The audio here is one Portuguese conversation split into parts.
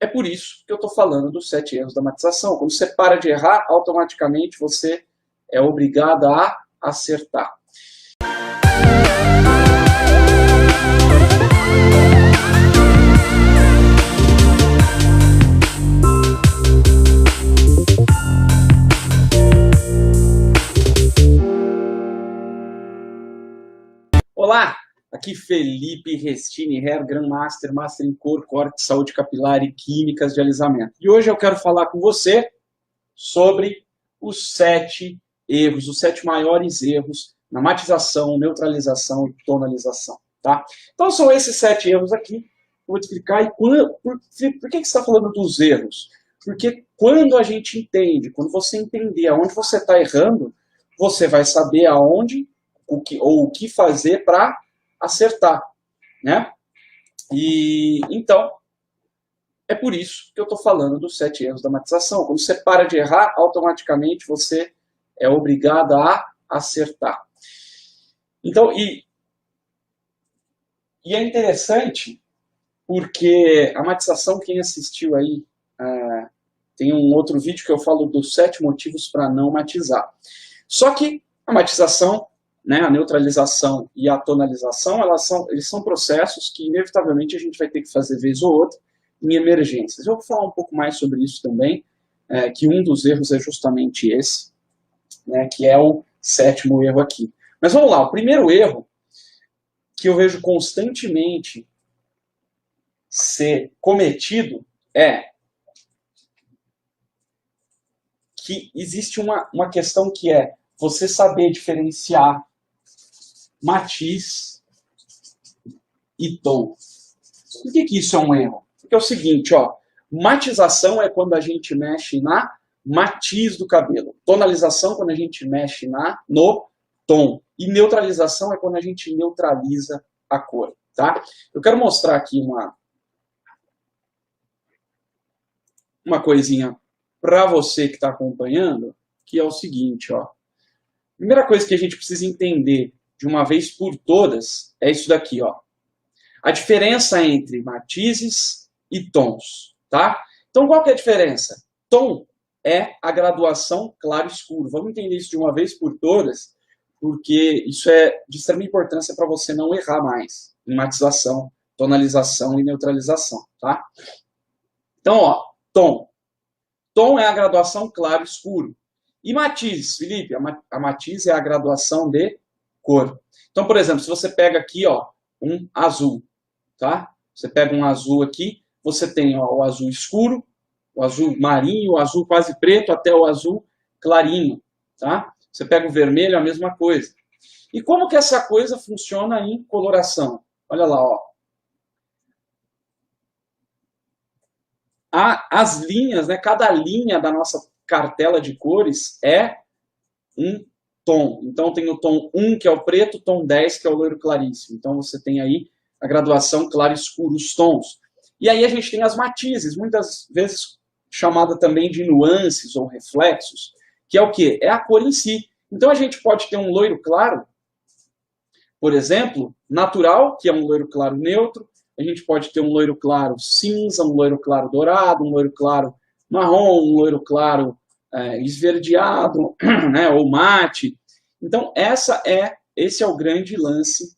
É por isso que eu estou falando dos 7 erros da matização. Quando você para de errar, automaticamente você é obrigado a acertar. Olá, aqui Felipe Restini, Hair Grandmaster, Master em Cor, Corte, Saúde Capilar e Químicas de Alisamento. E hoje eu quero falar com você sobre os 7 erros, os 7 maiores erros na matização, neutralização e tonalização. Tá? Então são esses 7 erros aqui que eu vou te explicar. E por que você está falando dos erros? Porque quando a gente entende, quando você entender aonde você está errando, você vai saber aonde o que fazer para acertar, né? E então é por isso que eu estou falando dos 7 erros da matização. Quando você para de errar, automaticamente você é obrigado a acertar. Então, e é interessante porque a matização, quem assistiu aí, tem um outro vídeo que eu falo dos 7 motivos para não matizar. Só que a matização, né, a neutralização e a tonalização, eles são processos que inevitavelmente a gente vai ter que fazer vez ou outra em emergências. Eu vou falar um pouco mais sobre isso também, que um dos erros é justamente esse, né, que é o 7º erro aqui. Mas vamos lá, o primeiro erro que eu vejo constantemente ser cometido é que existe uma questão que é você saber diferenciar matiz e tom. Por que isso é um erro? Porque é o seguinte, ó, matização é quando a gente mexe na matiz do cabelo. Tonalização quando a gente mexe no tom. E neutralização é quando a gente neutraliza a cor, tá? Eu quero mostrar aqui uma coisinha para você que está acompanhando, que é o seguinte, ó. Primeira coisa que a gente precisa entender de uma vez por todas é isso daqui, ó. A diferença entre matizes e tons, tá? Então, qual que é a diferença? Tom é a graduação claro-escuro. Vamos entender isso de uma vez por todas, porque isso é de extrema importância para você não errar mais em matização, tonalização e neutralização, tá? Então, ó, tom. Tom é a graduação claro-escuro. E matiz, Felipe? A matiz é a graduação de cor. Então, por exemplo, se você pega aqui, ó, um azul, tá? Você pega um azul aqui, você tem, ó, o azul escuro, o azul marinho, o azul quase preto, até o azul clarinho, tá? Você pega o vermelho, a mesma coisa. E como que essa coisa funciona em coloração? Olha lá, ó. As linhas, né? Cada linha da nossa cartela de cores é um tom. Então tem o tom 1, que é o preto, o tom 10, que é o loiro claríssimo. Então você tem aí a graduação claro e escuro, os tons. E aí a gente tem as matizes, muitas vezes chamada também de nuances ou reflexos, que é o quê? É a cor em si. Então a gente pode ter um loiro claro, por exemplo, natural, que é um loiro claro neutro. A gente pode ter um loiro claro cinza, um loiro claro dourado, um loiro claro marrom, um loiro claro esverdeado, né, ou mate. Então, esse é o grande lance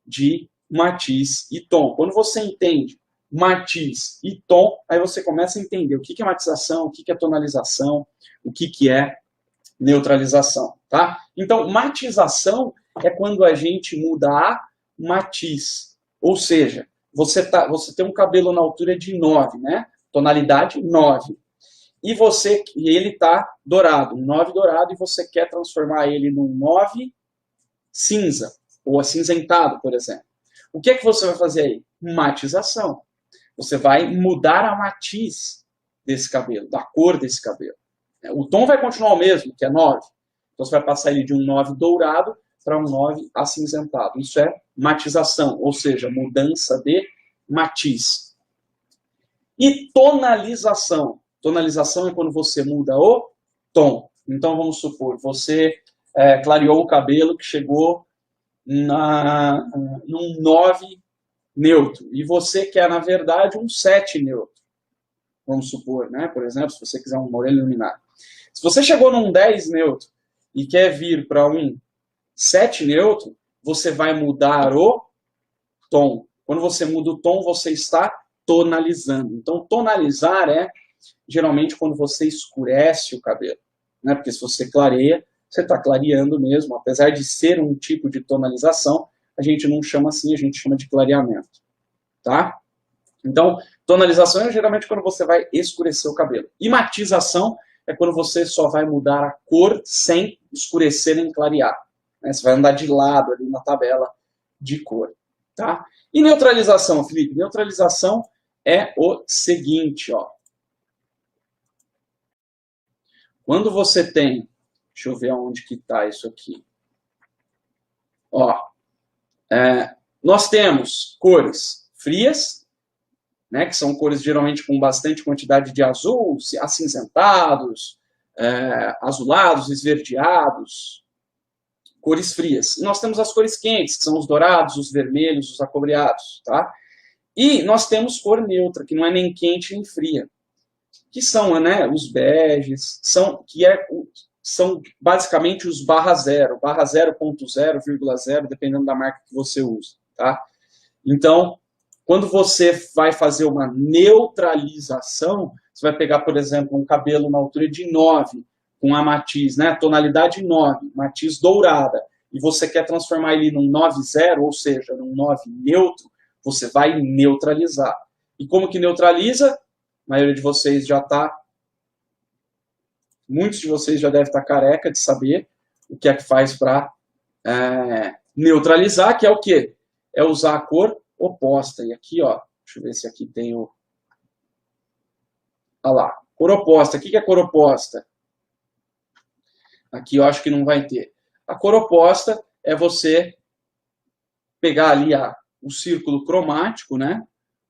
de matiz e tom. Quando você entende matiz e tom, aí você começa a entender o que é matização, o que é tonalização, o que é neutralização, tá? Então, matização é quando a gente muda a matiz, ou seja, você tem um cabelo na altura de 9, né? Tonalidade 9. E ele está dourado, um 9 dourado, e você quer transformar ele num 9 cinza, ou acinzentado, por exemplo. O que é que você vai fazer aí? Matização. Você vai mudar a matiz desse cabelo, da cor desse cabelo. O tom vai continuar o mesmo, que é 9. Então você vai passar ele de um 9 dourado para um 9 acinzentado. Isso é matização, ou seja, mudança de matiz. E tonalização. Tonalização é quando você muda o tom. Então, vamos supor, você clareou o cabelo que chegou num 9 neutro. E você quer, na verdade, um 7 neutro. vamos supor, né? Por exemplo, se você quiser uma orelha iluminada. Se você chegou num 10 neutro e quer vir para um 7 neutro, você vai mudar o tom. Quando você muda o tom, você está tonalizando. Então, tonalizar é geralmente quando você escurece o cabelo, né? Porque se você clareia, você está clareando mesmo. Apesar de ser um tipo de tonalização, a gente não chama assim, a gente chama de clareamento, tá? Então, tonalização é geralmente quando você vai escurecer o cabelo. E matização é quando você só vai mudar a cor sem escurecer nem clarear, né? Você vai andar de lado ali na tabela de cor, tá? E neutralização, Felipe? Neutralização é o seguinte, ó. Quando você tem, deixa eu ver onde que está isso aqui. Ó, nós temos cores frias, né, que são cores geralmente com bastante quantidade de azul, acinzentados, azulados, esverdeados, cores frias. E nós temos as cores quentes, que são os dourados, os vermelhos, os acobreados, tá? E nós temos cor neutra, que não é nem quente nem fria, que são, né, os beges, são basicamente os barra 0.0, dependendo da marca que você usa, tá? Então, quando você vai fazer uma neutralização, você vai pegar, por exemplo, um cabelo na altura de 9, com a matiz, né, tonalidade 9, matiz dourada, e você quer transformar ele num 9.0, ou seja, num 9 neutro, você vai neutralizar. E como que neutraliza? A maioria de vocês já está... Muitos de vocês já devem estar careca de saber o que é que faz para neutralizar, que é o quê? É usar a cor oposta. E aqui, ó, deixa eu ver se aqui tem o... Olha lá, cor oposta. O que é cor oposta? Aqui eu acho que não vai ter. A cor oposta é você pegar ali o círculo cromático, né?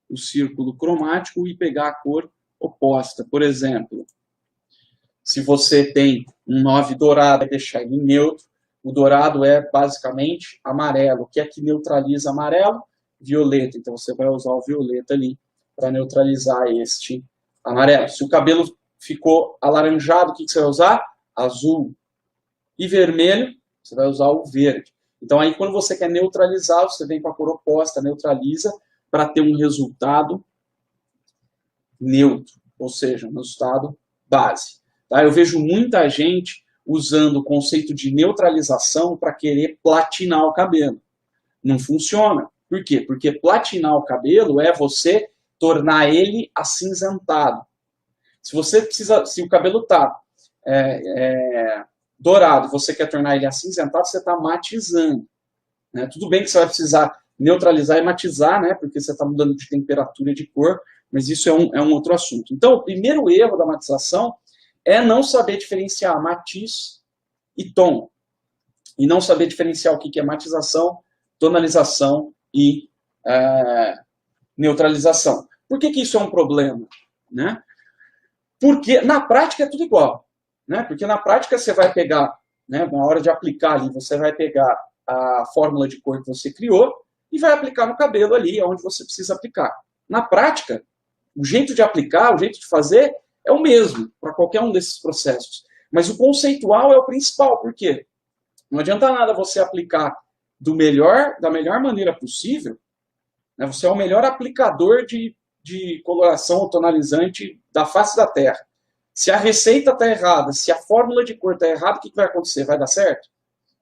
O círculo cromático e pegar a cor oposta. Por exemplo, se você tem um 9 dourado, vai deixar ele neutro. O dourado é basicamente amarelo. O que é que neutraliza amarelo? Violeta. Então você vai usar o violeta ali para neutralizar este amarelo. Se o cabelo ficou alaranjado, o que você vai usar? Azul. E vermelho, você vai usar o verde. Então aí quando você quer neutralizar, você vem com a cor oposta, neutraliza, para ter um resultado neutro, ou seja, um resultado base. Tá? Eu vejo muita gente usando o conceito de neutralização para querer platinar o cabelo. Não funciona. Por quê? Porque platinar o cabelo é você tornar ele acinzentado. Se o cabelo está dourado, você quer tornar ele acinzentado, você está matizando. Né? Tudo bem que você vai precisar neutralizar e matizar, né? Porque você está mudando de temperatura e de cor, mas isso é um outro assunto. Então, o primeiro erro da matização é não saber diferenciar matiz e tom. E não saber diferenciar o que é matização, tonalização e neutralização. Por que isso é um problema? Né? Porque na prática é tudo igual. Né? Porque na prática você vai pegar, né, na hora de aplicar ali, você vai pegar a fórmula de cor que você criou e vai aplicar no cabelo ali, onde você precisa aplicar. Na prática, o jeito de aplicar, o jeito de fazer é o mesmo para qualquer um desses processos. Mas o conceitual é o principal. Por quê? Não adianta nada você aplicar da melhor maneira possível. Né? Você é o melhor aplicador de coloração ou tonalizante da face da Terra. Se a receita está errada, se a fórmula de cor está errada, o que vai acontecer? Vai dar certo?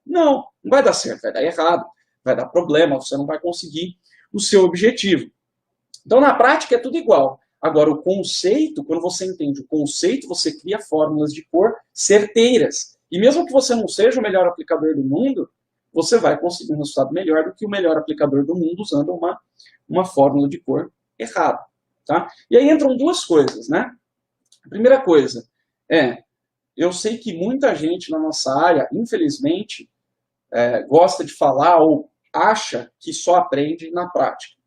Não, não vai dar certo, vai dar errado, vai dar problema, você não vai conseguir o seu objetivo. Então, na prática, é tudo igual. Agora, o conceito, quando você entende o conceito, você cria fórmulas de cor certeiras. E mesmo que você não seja o melhor aplicador do mundo, você vai conseguir um resultado melhor do que o melhor aplicador do mundo usando uma fórmula de cor errada. Tá? E aí entram duas coisas, né? A primeira coisa eu sei que muita gente na nossa área, infelizmente, gosta de falar ou acha que só aprende na prática.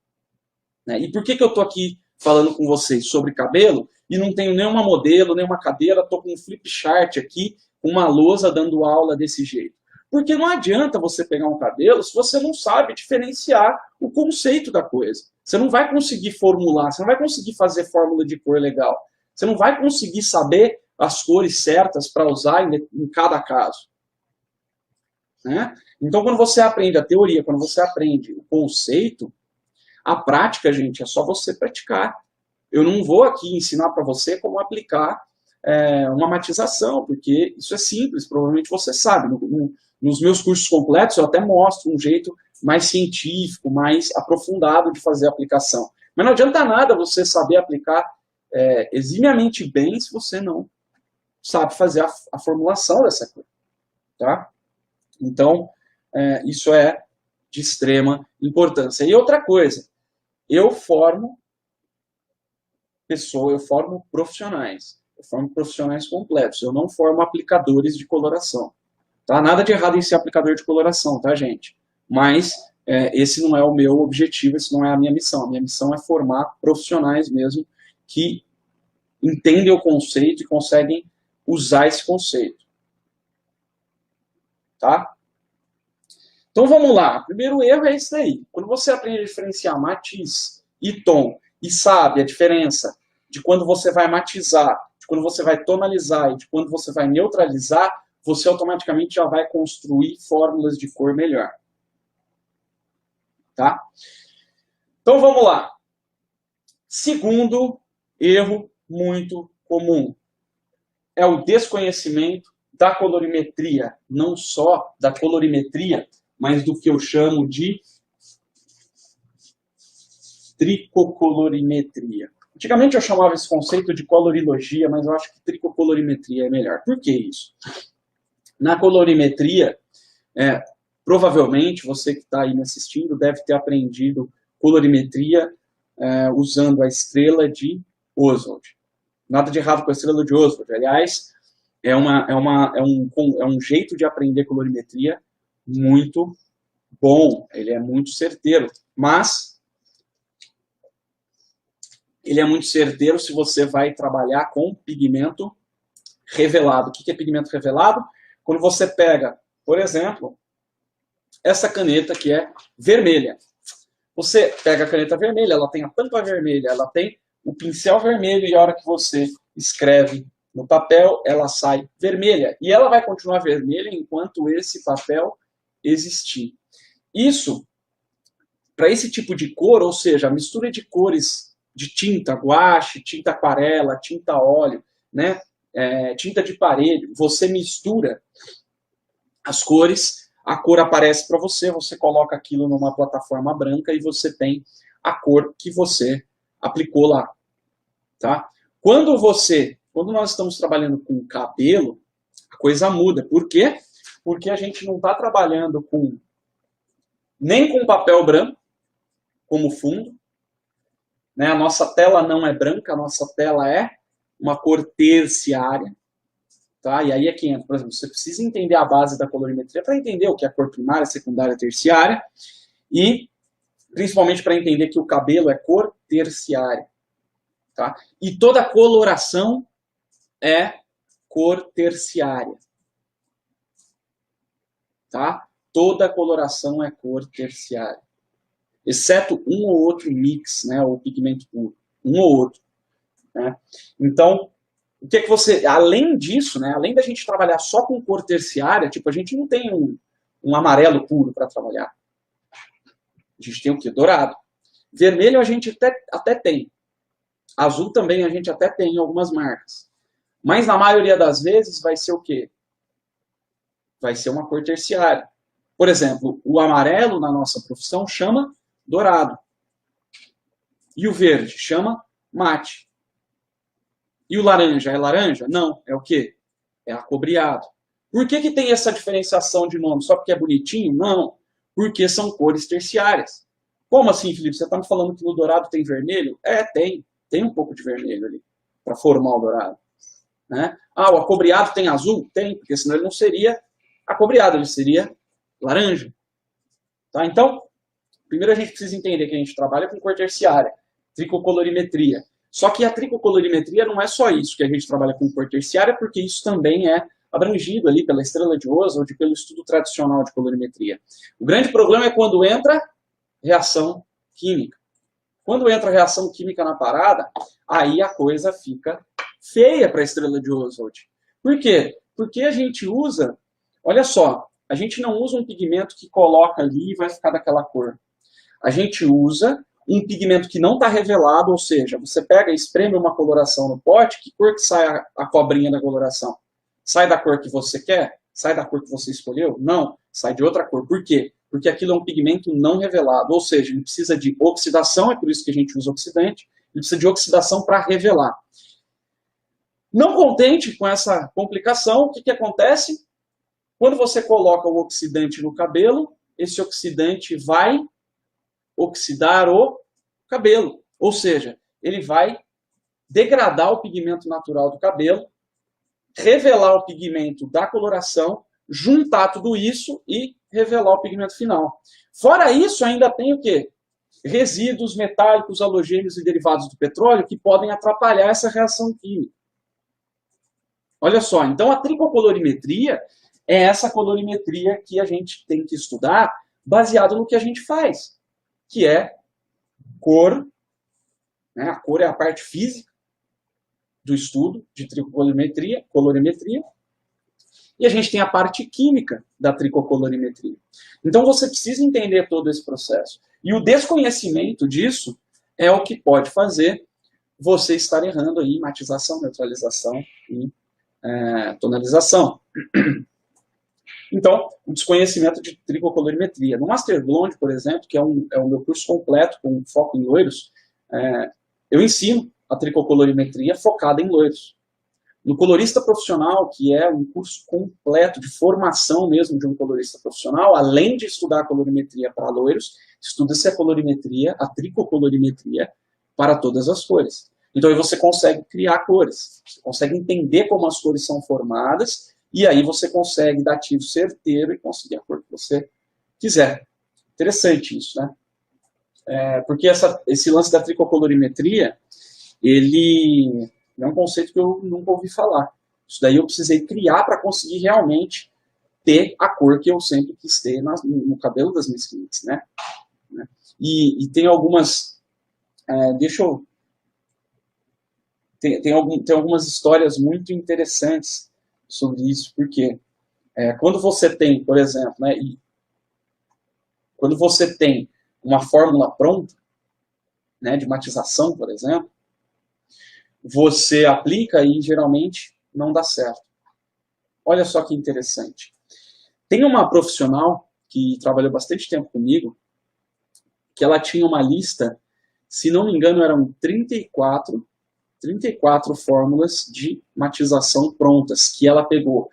Né? E por que eu estou aqui falando com vocês sobre cabelo e não tenho nenhuma modelo, nenhuma cadeira, estou com um flip chart aqui, uma lousa dando aula desse jeito? Porque não adianta você pegar um cabelo se você não sabe diferenciar o conceito da coisa. Você não vai conseguir formular, você não vai conseguir fazer fórmula de cor legal. Você não vai conseguir saber as cores certas para usar em cada caso. Né? Então, quando você aprende a teoria, quando você aprende o conceito, a prática, gente, é só você praticar. Eu não vou aqui ensinar para você como aplicar uma matização, porque isso é simples, provavelmente você sabe. Nos meus cursos completos, eu até mostro um jeito mais científico, mais aprofundado de fazer a aplicação. Mas não adianta nada você saber aplicar eximiamente bem se você não sabe fazer a formulação dessa coisa. Tá? Então, isso é de extrema importância. E outra coisa, eu formo pessoas, eu formo profissionais. Eu formo profissionais completos. Eu não formo aplicadores de coloração. Tá? Nada de errado em ser aplicador de coloração, tá, gente? Mas esse não é o meu objetivo, esse não é a minha missão. A minha missão é formar profissionais mesmo que entendem o conceito e conseguem usar esse conceito. Tá? Então vamos lá. O primeiro erro é esse daí. Quando você aprende a diferenciar matiz e tom e sabe a diferença de quando você vai matizar, de quando você vai tonalizar e de quando você vai neutralizar, você automaticamente já vai construir fórmulas de cor melhor. Tá? Então vamos lá. Segundo erro muito comum é o desconhecimento da colorimetria, não só da colorimetria, mas do que eu chamo de tricocolorimetria. Antigamente eu chamava esse conceito de colorilogia, mas eu acho que tricocolorimetria é melhor. Por que isso? Na colorimetria, provavelmente você que está aí me assistindo deve ter aprendido colorimetria usando a estrela de Oswald. Nada de errado com a estrela de Oswald. Aliás, é um jeito de aprender colorimetria muito bom. Ele é muito certeiro. Mas ele é muito certeiro se você vai trabalhar com pigmento revelado. O que é pigmento revelado? Quando você pega, por exemplo, essa caneta que é vermelha. Você pega a caneta vermelha, ela tem a tampa vermelha, ela tem o pincel vermelho e a hora que você escreve no papel, ela sai vermelha. E ela vai continuar vermelha enquanto esse papel existir. Isso, para esse tipo de cor, ou seja, a mistura de cores de tinta, guache, tinta aquarela, tinta óleo, né, tinta de parede, você mistura as cores, a cor aparece para você, você coloca aquilo numa plataforma branca e você tem a cor que você aplicou lá. Tá? Quando nós estamos trabalhando com cabelo, a coisa muda. Por quê? Porque a gente não está trabalhando nem com papel branco como fundo, né? A nossa tela não é branca, a nossa tela é uma cor terciária. Tá? E aí é que entra, por exemplo, você precisa entender a base da colorimetria para entender o que é cor primária, secundária, terciária, e principalmente para entender que o cabelo é cor terciária. Tá? E toda coloração é cor terciária. Tá? Toda coloração é cor terciária. Exceto um ou outro mix, né, ou pigmento puro. Um ou outro. Né? Então, o que é que você... Além disso, né, além da gente trabalhar só com cor terciária, tipo, a gente não tem um amarelo puro para trabalhar. A gente tem o quê? Dourado. Vermelho a gente até tem. Azul também a gente até tem em algumas marcas. Mas na maioria das vezes vai ser o quê? Vai ser uma cor terciária. Por exemplo, o amarelo na nossa profissão chama dourado. E o verde chama mate. E o laranja é laranja? Não, é o quê? É acobreado. Por que tem essa diferenciação de nome? Só porque é bonitinho? Não. Porque são cores terciárias. Como assim, Felipe? Você está me falando que no dourado tem vermelho? Tem. Tem um pouco de vermelho ali, para formar o dourado. Né? Ah, o acobreado tem azul? Tem, porque senão ele não seria acobreado, ele seria laranja. Tá? Então, primeiro a gente precisa entender que a gente trabalha com cor terciária, tricocolorimetria. Só que a tricocolorimetria não é só isso que a gente trabalha com cor terciária, porque isso também é abrangido ali pela estrela de Oswald ou pelo estudo tradicional de colorimetria. O grande problema é quando entra reação química. Quando entra reação química na parada, aí a coisa fica feia para a estrela de Oswald. Por quê? Porque a gente usa, olha só, a gente não usa um pigmento que coloca ali e vai ficar daquela cor. A gente usa um pigmento que não está revelado, ou seja, você pega e espreme uma coloração no pote, que cor que sai a cobrinha da coloração? Sai da cor que você quer? Sai da cor que você escolheu? Não, sai de outra cor. Por quê? Porque aquilo é um pigmento não revelado, ou seja, ele precisa de oxidação, é por isso que a gente usa oxidante, ele precisa de oxidação para revelar. Não contente com essa complicação, o que acontece? Quando você coloca o oxidante no cabelo, esse oxidante vai oxidar o cabelo. Ou seja, ele vai degradar o pigmento natural do cabelo, revelar o pigmento da coloração, juntar tudo isso e revelar o pigmento final. Fora isso, ainda tem o quê? Resíduos metálicos, halogênios e derivados do petróleo que podem atrapalhar essa reação química. Olha só, então a tricocolorimetria é essa colorimetria que a gente tem que estudar baseado no que a gente faz, que é cor, né? A cor é a parte física do estudo de tricocolorimetria, colorimetria, e a gente tem a parte química da tricocolorimetria. Então você precisa entender todo esse processo. E o desconhecimento disso é o que pode fazer você estar errando aí em matização, neutralização e tonalização. Então, o desconhecimento de tricocolorimetria. No Master Blonde, por exemplo, que é o meu curso completo com foco em loiros, eu ensino a tricocolorimetria focada em loiros. No colorista profissional, que é um curso completo de formação mesmo de um colorista profissional, além de estudar a colorimetria para loiros, estuda-se a colorimetria, a tricocolorimetria para todas as cores. Então aí você consegue criar cores, você consegue entender como as cores são formadas, e aí você consegue dar tiro certeiro e conseguir a cor que você quiser. Interessante isso, né? Porque esse lance da tricocolorimetria, ele é um conceito que eu nunca ouvi falar. Isso daí eu precisei criar para conseguir realmente ter a cor que eu sempre quis ter no cabelo das minhas clientes, né? E tem algumas... Tem algumas histórias muito interessantes sobre isso, porque quando você tem, por exemplo, né, quando você tem uma fórmula pronta, né, de matização, por exemplo, você aplica e geralmente não dá certo. Olha só que interessante. Tem uma profissional que trabalhou bastante tempo comigo, que ela tinha uma lista, se não me engano, eram 34 fórmulas de matização prontas, que ela pegou.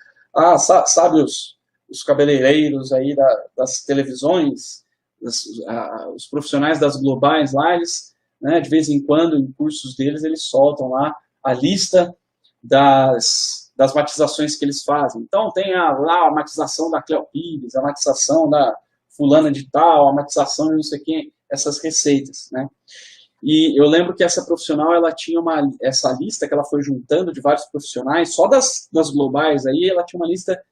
Sabe os cabeleireiros aí das televisões, os profissionais das globais lá, eles, né, de vez em quando, em cursos deles, eles soltam lá a lista das matizações que eles fazem. Então, tem lá a matização da Cleo Pires, a matização da fulana de tal, a matização de não sei quem, essas receitas, né? E eu lembro que essa profissional, ela tinha essa lista que ela foi juntando de vários profissionais, só das globais aí, ela tinha uma lista,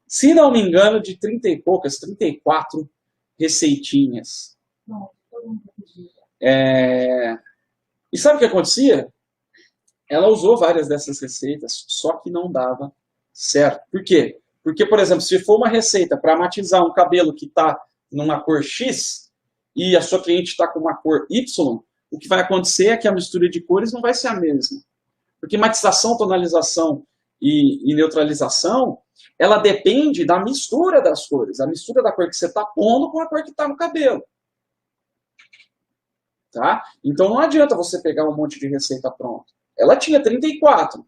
se não me engano, de 30 e poucas, 34 receitinhas. E sabe o que acontecia? Ela usou várias dessas receitas, só que não dava certo. Por quê? Porque, por exemplo, se for uma receita para matizar um cabelo que está numa cor X, e a sua cliente está com uma cor Y, o que vai acontecer é que a mistura de cores não vai ser a mesma. Porque matização, tonalização e neutralização, ela depende da mistura das cores. A mistura da cor que você está pondo com a cor que está no cabelo. Tá? Então não adianta você pegar um monte de receita pronta. Ela tinha 34.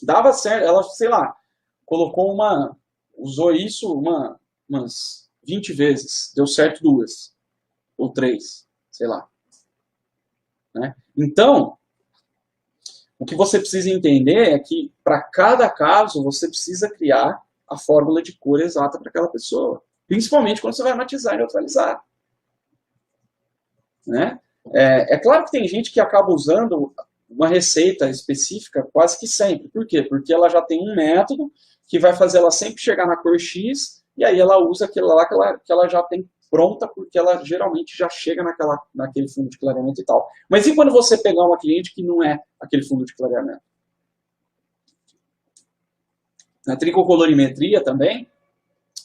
Dava certo. Ela, sei lá, colocou usou isso umas 20 vezes, deu certo 2 ou 3, sei lá. Né? Então, o que você precisa entender é que para cada caso você precisa criar a fórmula de cor exata para aquela pessoa, principalmente quando você vai matizar e neutralizar. Né? É claro que tem gente que acaba usando uma receita específica quase que sempre. Por quê? Porque ela já tem um método que vai fazer ela sempre chegar na cor X, e aí ela usa aquilo lá que ela já tem pronta, porque ela geralmente já chega naquele fundo de clareamento e tal. Mas e quando você pegar uma cliente que não é aquele fundo de clareamento? Na tricocolorimetria também,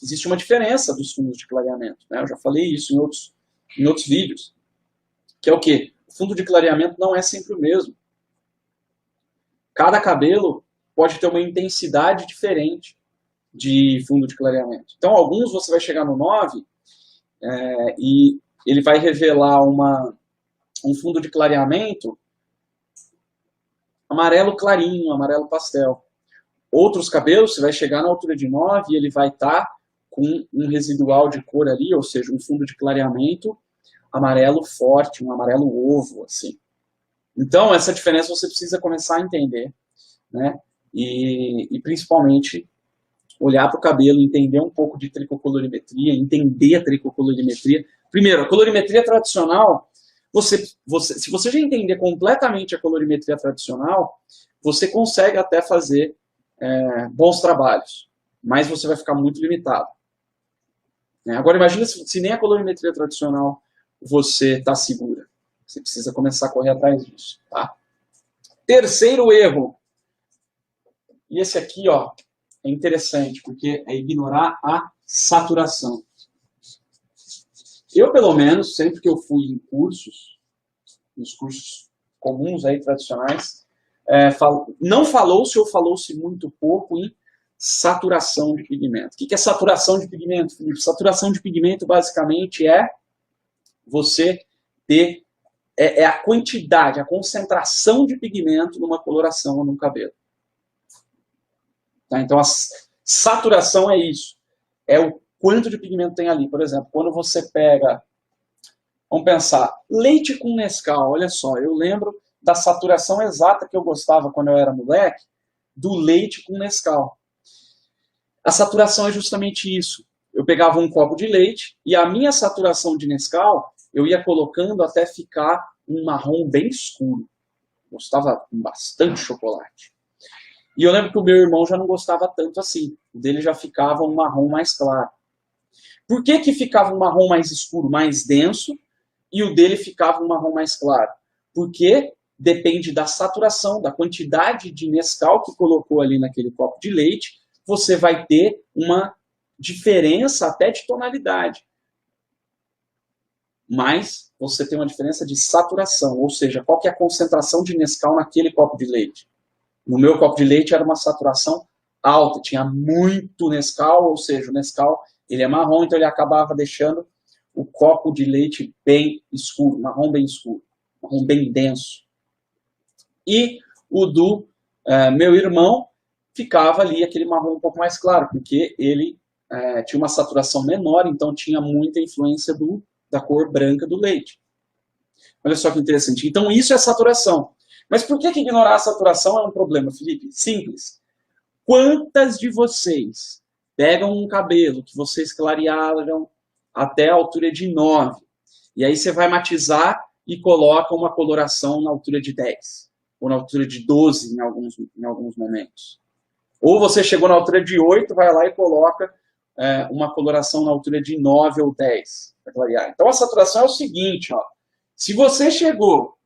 existe uma diferença dos fundos de clareamento, né? Eu já falei isso em outros vídeos. Que é o quê? O fundo de clareamento não é sempre o mesmo. Cada cabelo pode ter uma intensidade diferente de fundo de clareamento. Então, alguns você vai chegar no 9 e ele vai revelar um fundo de clareamento amarelo clarinho, amarelo pastel. Outros cabelos, você vai chegar na altura de 9 e ele vai estar com um residual de cor ali, ou seja, um fundo de clareamento amarelo forte, um amarelo ovo, assim. Então, essa diferença você precisa começar a entender, né? E principalmente olhar para o cabelo, entender um pouco de tricocolorimetria, entender a tricocolorimetria. Primeiro, a colorimetria tradicional, se você já entender completamente a colorimetria tradicional, você consegue até fazer bons trabalhos, mas você vai ficar muito limitado. Agora, imagina se nem a colorimetria tradicional você está segura. Você precisa começar a correr atrás disso. Tá? Terceiro erro. E esse aqui, ó, é interessante, porque é ignorar a saturação. Eu, pelo menos, sempre que eu fui em cursos, nos cursos comuns aí, tradicionais, não falou-se ou falou-se muito pouco em saturação de pigmento. O que é saturação de pigmento, Felipe? Saturação de pigmento, basicamente, é você ter a quantidade, a concentração de pigmento numa coloração ou num cabelo. Tá? Então, a saturação é isso. É o quanto de pigmento tem ali. Por exemplo, quando você pega, vamos pensar, leite com Nescau. Olha só, eu lembro da saturação exata que eu gostava quando eu era moleque, do leite com Nescau. A saturação é justamente isso. Eu pegava um copo de leite e a minha saturação de Nescau eu ia colocando até ficar um marrom bem escuro. Gostava com bastante chocolate. E eu lembro que o meu irmão já não gostava tanto assim. O dele já ficava um marrom mais claro. Por que que ficava um marrom mais escuro, mais denso, e o dele ficava um marrom mais claro? Porque depende da saturação, da quantidade de Nescau que colocou ali naquele copo de leite, você vai ter uma diferença até de tonalidade. Mas você tem uma diferença de saturação, ou seja, qual que é a concentração de Nescau naquele copo de leite. No meu copo de leite era uma saturação alta, tinha muito Nescau, ou seja, o Nescau ele é marrom, então ele acabava deixando o copo de leite bem escuro, marrom bem escuro, marrom bem denso. E o do meu irmão ficava ali aquele marrom um pouco mais claro, porque ele tinha uma saturação menor, então tinha muita influência da cor branca do leite. Olha só que interessante. Então isso é saturação. Mas por que ignorar a saturação é um problema, Felipe? Simples. Quantas de vocês pegam um cabelo que vocês clarearam até a altura de 9, e aí você vai matizar e coloca uma coloração na altura de 10, ou na altura de 12 em alguns momentos. Ou você chegou na altura de 8, vai lá e coloca uma coloração na altura de 9 ou 10 para clarear. Então a saturação é o seguinte, ó. Se você chegou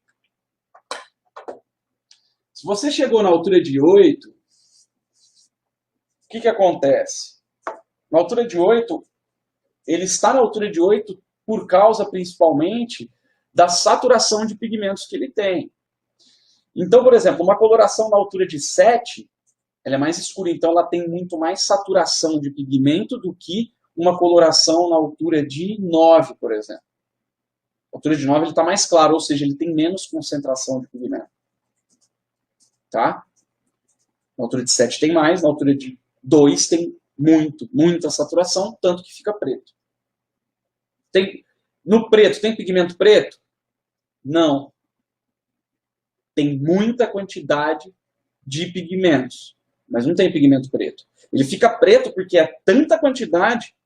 na altura de 8, o que acontece? Na altura de 8, ele está na altura de 8 por causa, principalmente, da saturação de pigmentos que ele tem. Então, por exemplo, uma coloração na altura de 7, ela é mais escura, então ela tem muito mais saturação de pigmento do que uma coloração na altura de 9, por exemplo. Na altura de 9 ele está mais claro, ou seja, ele tem menos concentração de pigmento. Tá? Na altura de 7 tem mais, na altura de 2 tem muita saturação, tanto que fica preto. No preto, tem pigmento preto? Não. Tem muita quantidade de pigmentos, mas não tem pigmento preto. Ele fica preto porque é tanta quantidade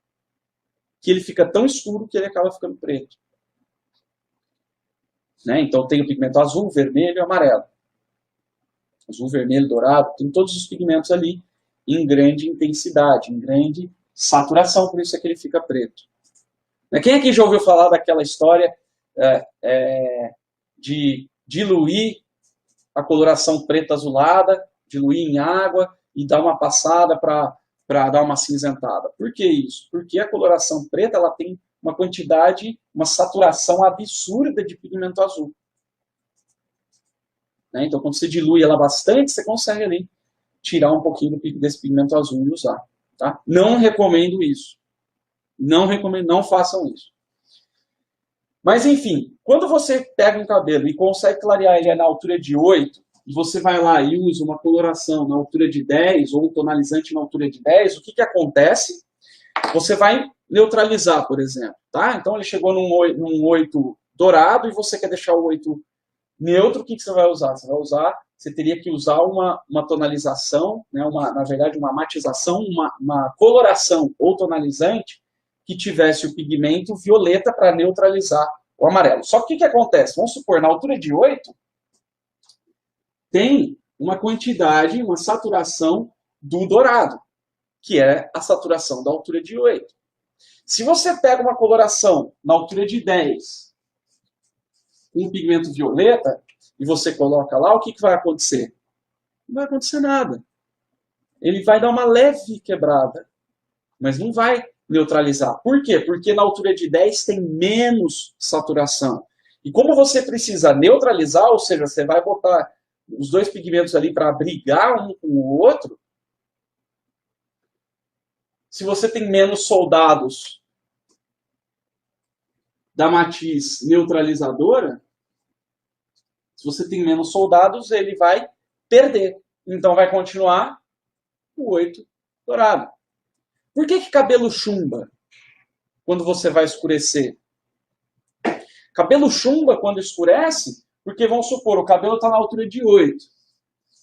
que ele fica tão escuro que ele acaba ficando preto. Né? Então tem o pigmento azul, vermelho e amarelo. Azul, vermelho, dourado, tem todos os pigmentos ali em grande intensidade, em grande saturação, por isso é que ele fica preto. Quem aqui já ouviu falar daquela história de diluir a coloração preta azulada, diluir em água e dar uma passada para dar uma cinzentada? Por que isso? Porque a coloração preta ela tem uma quantidade, uma saturação absurda de pigmento azul. Então, quando você dilui ela bastante, você consegue ali tirar um pouquinho desse pigmento azul e usar. Tá? Não recomendo isso. Não recomendo, não façam isso. Mas, enfim, quando você pega um cabelo e consegue clarear ele na altura de 8, e você vai lá e usa uma coloração na altura de 10, ou um tonalizante na altura de 10, o que acontece? Você vai neutralizar, por exemplo. Tá? Então, ele chegou num 8 dourado e você quer deixar o 8 neutro, o que você vai usar? Você teria que usar uma tonalização, né, na verdade, uma matização, uma coloração ou tonalizante que tivesse o pigmento violeta para neutralizar o amarelo. Só que o que acontece? Vamos supor, na altura de 8, tem uma quantidade, uma saturação do dourado, que é a saturação da altura de 8. Se você pega uma coloração na altura de 10, um pigmento violeta, e você coloca lá, o que vai acontecer? Não vai acontecer nada. Ele vai dar uma leve quebrada, mas não vai neutralizar. Por quê? Porque na altura de 10 tem menos saturação. E como você precisa neutralizar, ou seja, você vai botar os dois pigmentos ali para brigar um com o outro, se você tem menos soldados da matiz neutralizadora, se você tem menos soldados, ele vai perder. Então vai continuar o 8 dourado. Por que cabelo chumba quando você vai escurecer? Cabelo chumba quando escurece, porque vamos supor, o cabelo está na altura de 8.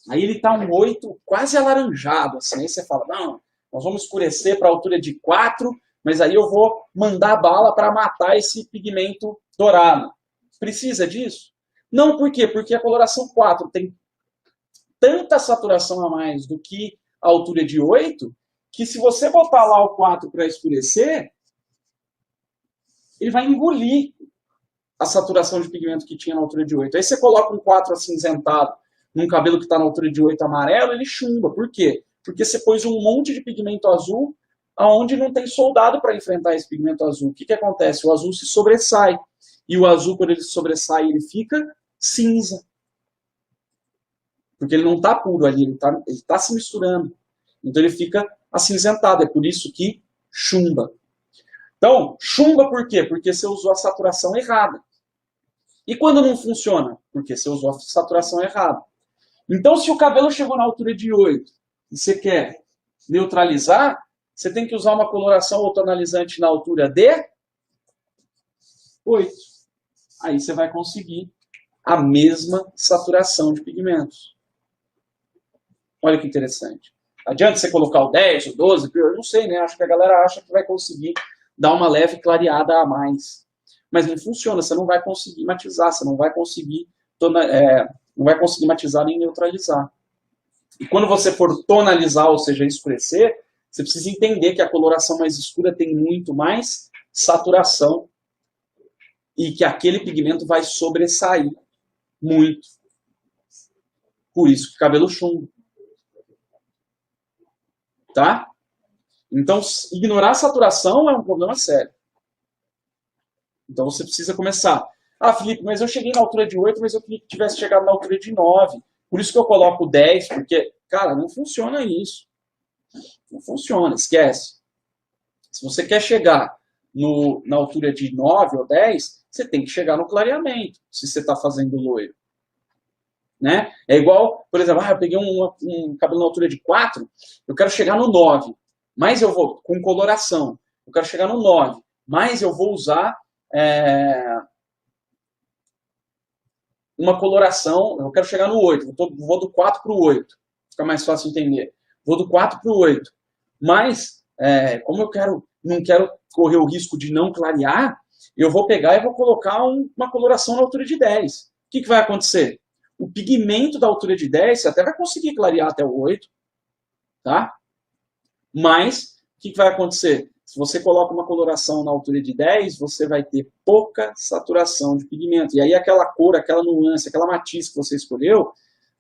Aí ele está um 8 quase alaranjado. Assim. Aí você fala, não, nós vamos escurecer para a altura de 4, mas aí eu vou mandar bala para matar esse pigmento dourado. Precisa disso? Não, por quê? Porque a coloração 4 tem tanta saturação a mais do que a altura de 8, que se você botar lá o 4 para escurecer, ele vai engolir a saturação de pigmento que tinha na altura de 8. Aí você coloca um 4 acinzentado num cabelo que está na altura de 8 amarelo, ele chumba. Por quê? Porque você pôs um monte de pigmento azul aonde não tem soldado para enfrentar esse pigmento azul. O que acontece? O azul se sobressai. E o azul, quando ele se sobressai, ele fica cinza. Porque ele não está puro ali, ele tá se misturando. Então ele fica acinzentado. É por isso que chumba. Então, chumba por quê? Porque você usou a saturação errada. E quando não funciona? Porque você usou a saturação errada. Então, se o cabelo chegou na altura de 8 e você quer neutralizar, você tem que usar uma coloração ou tonalizante na altura de 8. Aí você vai conseguir a mesma saturação de pigmentos. Olha que interessante. Adianta você colocar o 10, o 12, eu não sei, né? Acho que a galera acha que vai conseguir dar uma leve clareada a mais. Mas não funciona, você não vai conseguir matizar, você não vai conseguir, matizar nem neutralizar. E quando você for tonalizar, ou seja, escurecer, você precisa entender que a coloração mais escura tem muito mais saturação e que aquele pigmento vai sobressair muito. Por isso que cabelo chumbo. Tá? Então, ignorar a saturação é um problema sério. Então, você precisa começar. Ah, Felipe, mas eu cheguei na altura de 8, mas eu queria que tivesse chegado na altura de 9. Por isso que eu coloco 10, porque, cara, não funciona isso. Não funciona, esquece. Se você quer chegar na altura de 9 ou 10, você tem que chegar no clareamento, se você está fazendo loiro. Né? É igual, por exemplo, eu peguei um cabelo na altura de 4, eu quero chegar no 9, mas eu vou, com coloração, eu quero chegar no 9, mas eu vou usar uma coloração, eu quero chegar no 8, vou do 4 para o 8, fica mais fácil entender. Vou do 4 para o 8, mas como eu não quero correr o risco de não clarear, eu vou pegar e vou colocar uma coloração na altura de 10. O que vai acontecer? O pigmento da altura de 10, você até vai conseguir clarear até o 8, tá? Mas, o que vai acontecer? Se você coloca uma coloração na altura de 10, você vai ter pouca saturação de pigmento. E aí aquela cor, aquela nuance, aquela matiz que você escolheu,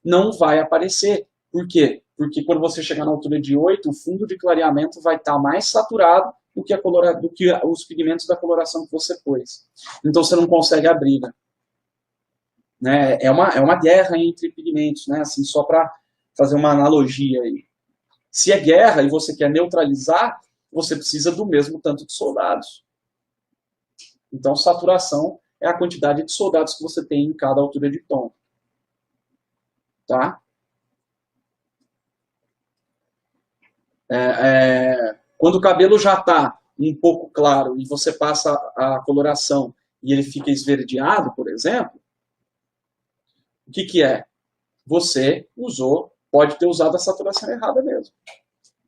não vai aparecer. Por quê? Porque quando você chegar na altura de 8, o fundo de clareamento vai estar mais saturado do que os pigmentos da coloração que você pôs. Então você não consegue a briga. Né? É uma guerra entre pigmentos, né? Assim, só para fazer uma analogia aí. Se é guerra e você quer neutralizar, você precisa do mesmo tanto de soldados. Então, saturação é a quantidade de soldados que você tem em cada altura de tom. Tá? Quando o cabelo já está um pouco claro e você passa a coloração e ele fica esverdeado, por exemplo, o que é? Você pode ter usado a saturação errada mesmo.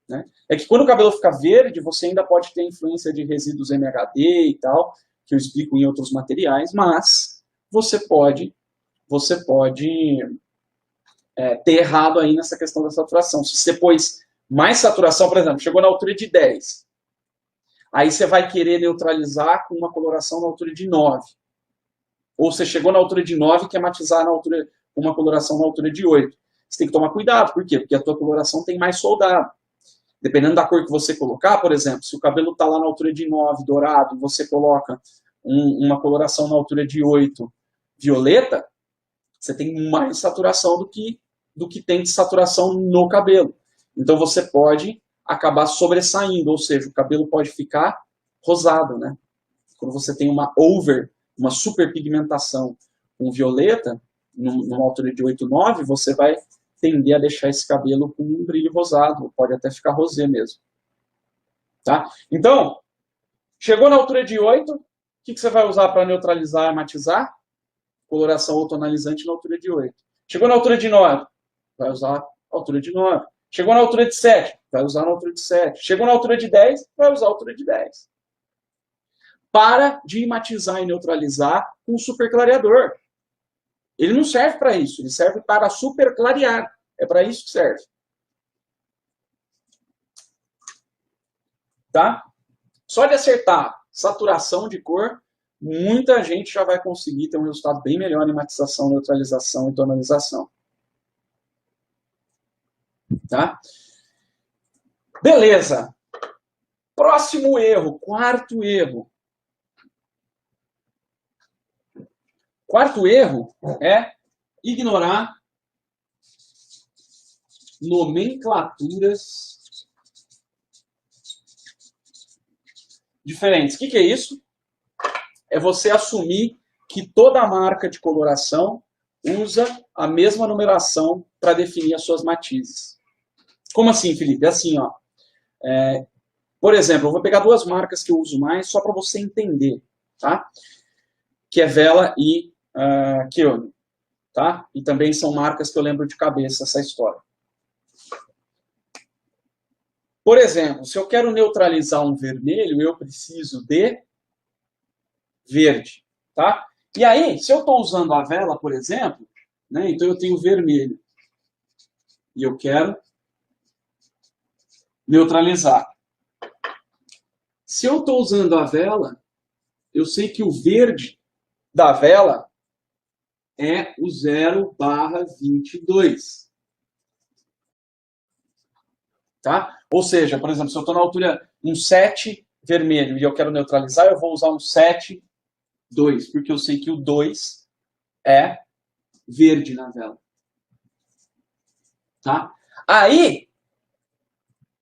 Né? É que quando o cabelo fica verde, você ainda pode ter influência de resíduos MHD e tal, que eu explico em outros materiais, mas você pode ter errado aí nessa questão da saturação. Se você pôs mais saturação, por exemplo, chegou na altura de 10, aí você vai querer neutralizar com uma coloração na altura de 9. Ou você chegou na altura de 9 e quer matizar com uma coloração na altura de 8. Você tem que tomar cuidado. Por quê? Porque a tua coloração tem mais soldado. Dependendo da cor que você colocar, por exemplo, se o cabelo está lá na altura de 9, dourado, e você coloca uma coloração na altura de 8, violeta, você tem mais saturação do que tem de saturação no cabelo. Então você pode acabar sobressaindo, ou seja, o cabelo pode ficar rosado, né? Quando você tem uma superpigmentação com violeta, numa altura de 8, 9, você vai tender a deixar esse cabelo com um brilho rosado, pode até ficar rosé mesmo. Tá? Então, chegou na altura de 8, o que você vai usar para neutralizar e matizar? Coloração ou tonalizante na altura de 8. Chegou na altura de 9, vai usar a altura de 9. Chegou na altura de 7, vai usar na altura de 7. Chegou na altura de 10, vai usar a altura de 10. Para de matizar e neutralizar com um superclareador. Ele não serve para isso, ele serve para superclarear. É para isso que serve. Tá? Só de acertar saturação de cor, muita gente já vai conseguir ter um resultado bem melhor em matização, neutralização e tonalização. Tá? Beleza. Próximo erro, quarto erro. Quarto erro é ignorar nomenclaturas diferentes. O que é isso? É você assumir que toda marca de coloração usa a mesma numeração para definir as suas matizes. Como assim, Felipe? É assim, ó. Por exemplo, eu vou pegar duas marcas que eu uso mais só para você entender, tá? Que é Vela e Keone, tá? E também são marcas que eu lembro de cabeça essa história. Por exemplo, se eu quero neutralizar um vermelho, eu preciso de verde, tá? E aí, se eu estou usando a vela, por exemplo, né, então eu tenho vermelho e eu quero neutralizar. Se eu estou usando a vela, eu sei que o verde da vela é o 0/22. Tá? Ou seja, por exemplo, se eu estou na altura um 7 vermelho e eu quero neutralizar, eu vou usar um 7, 2, porque eu sei que o 2 é verde na vela. Tá? Aí,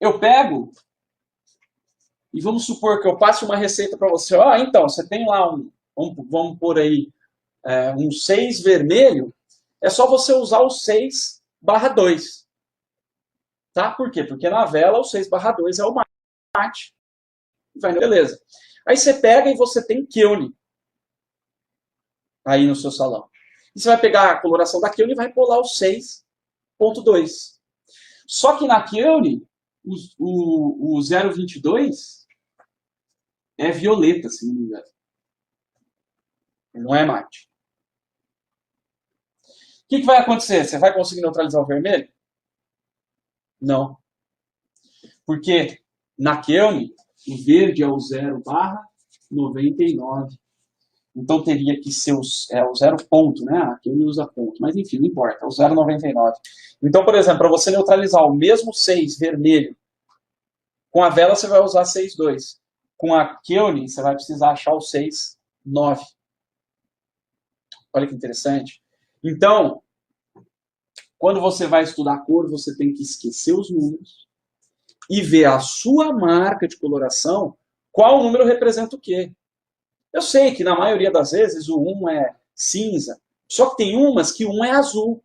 eu pego e vamos supor que eu passe uma receita para você. Então, você tem lá vamos pôr aí, um 6 vermelho, é só você usar o 6/2. Tá? Por quê? Porque na vela o 6/2 é o mate. Beleza. Aí você pega e você tem Keone aí no seu salão. E você vai pegar a coloração da Keone e vai pôr lá o 6/2. Só que na Keone, o 0/22 é violeta, se não me engano. Não é mate. O que vai acontecer? Você vai conseguir neutralizar o vermelho? Não. Porque na Keone, O verde é o 0/99. Então teria que ser o 0 ponto, né? Aqui ele usa ponto, mas enfim, não importa, é o 0,99. Então, por exemplo, para você neutralizar o mesmo 6 vermelho, com a vela você vai usar 6,2. Com a Keone, você vai precisar achar o 6,9. Olha que interessante. Então, quando você vai estudar cor, você tem que esquecer os números e ver a sua marca de coloração, qual número representa o quê. Eu sei que na maioria das vezes o 1 é cinza, só que tem umas que 1 é azul.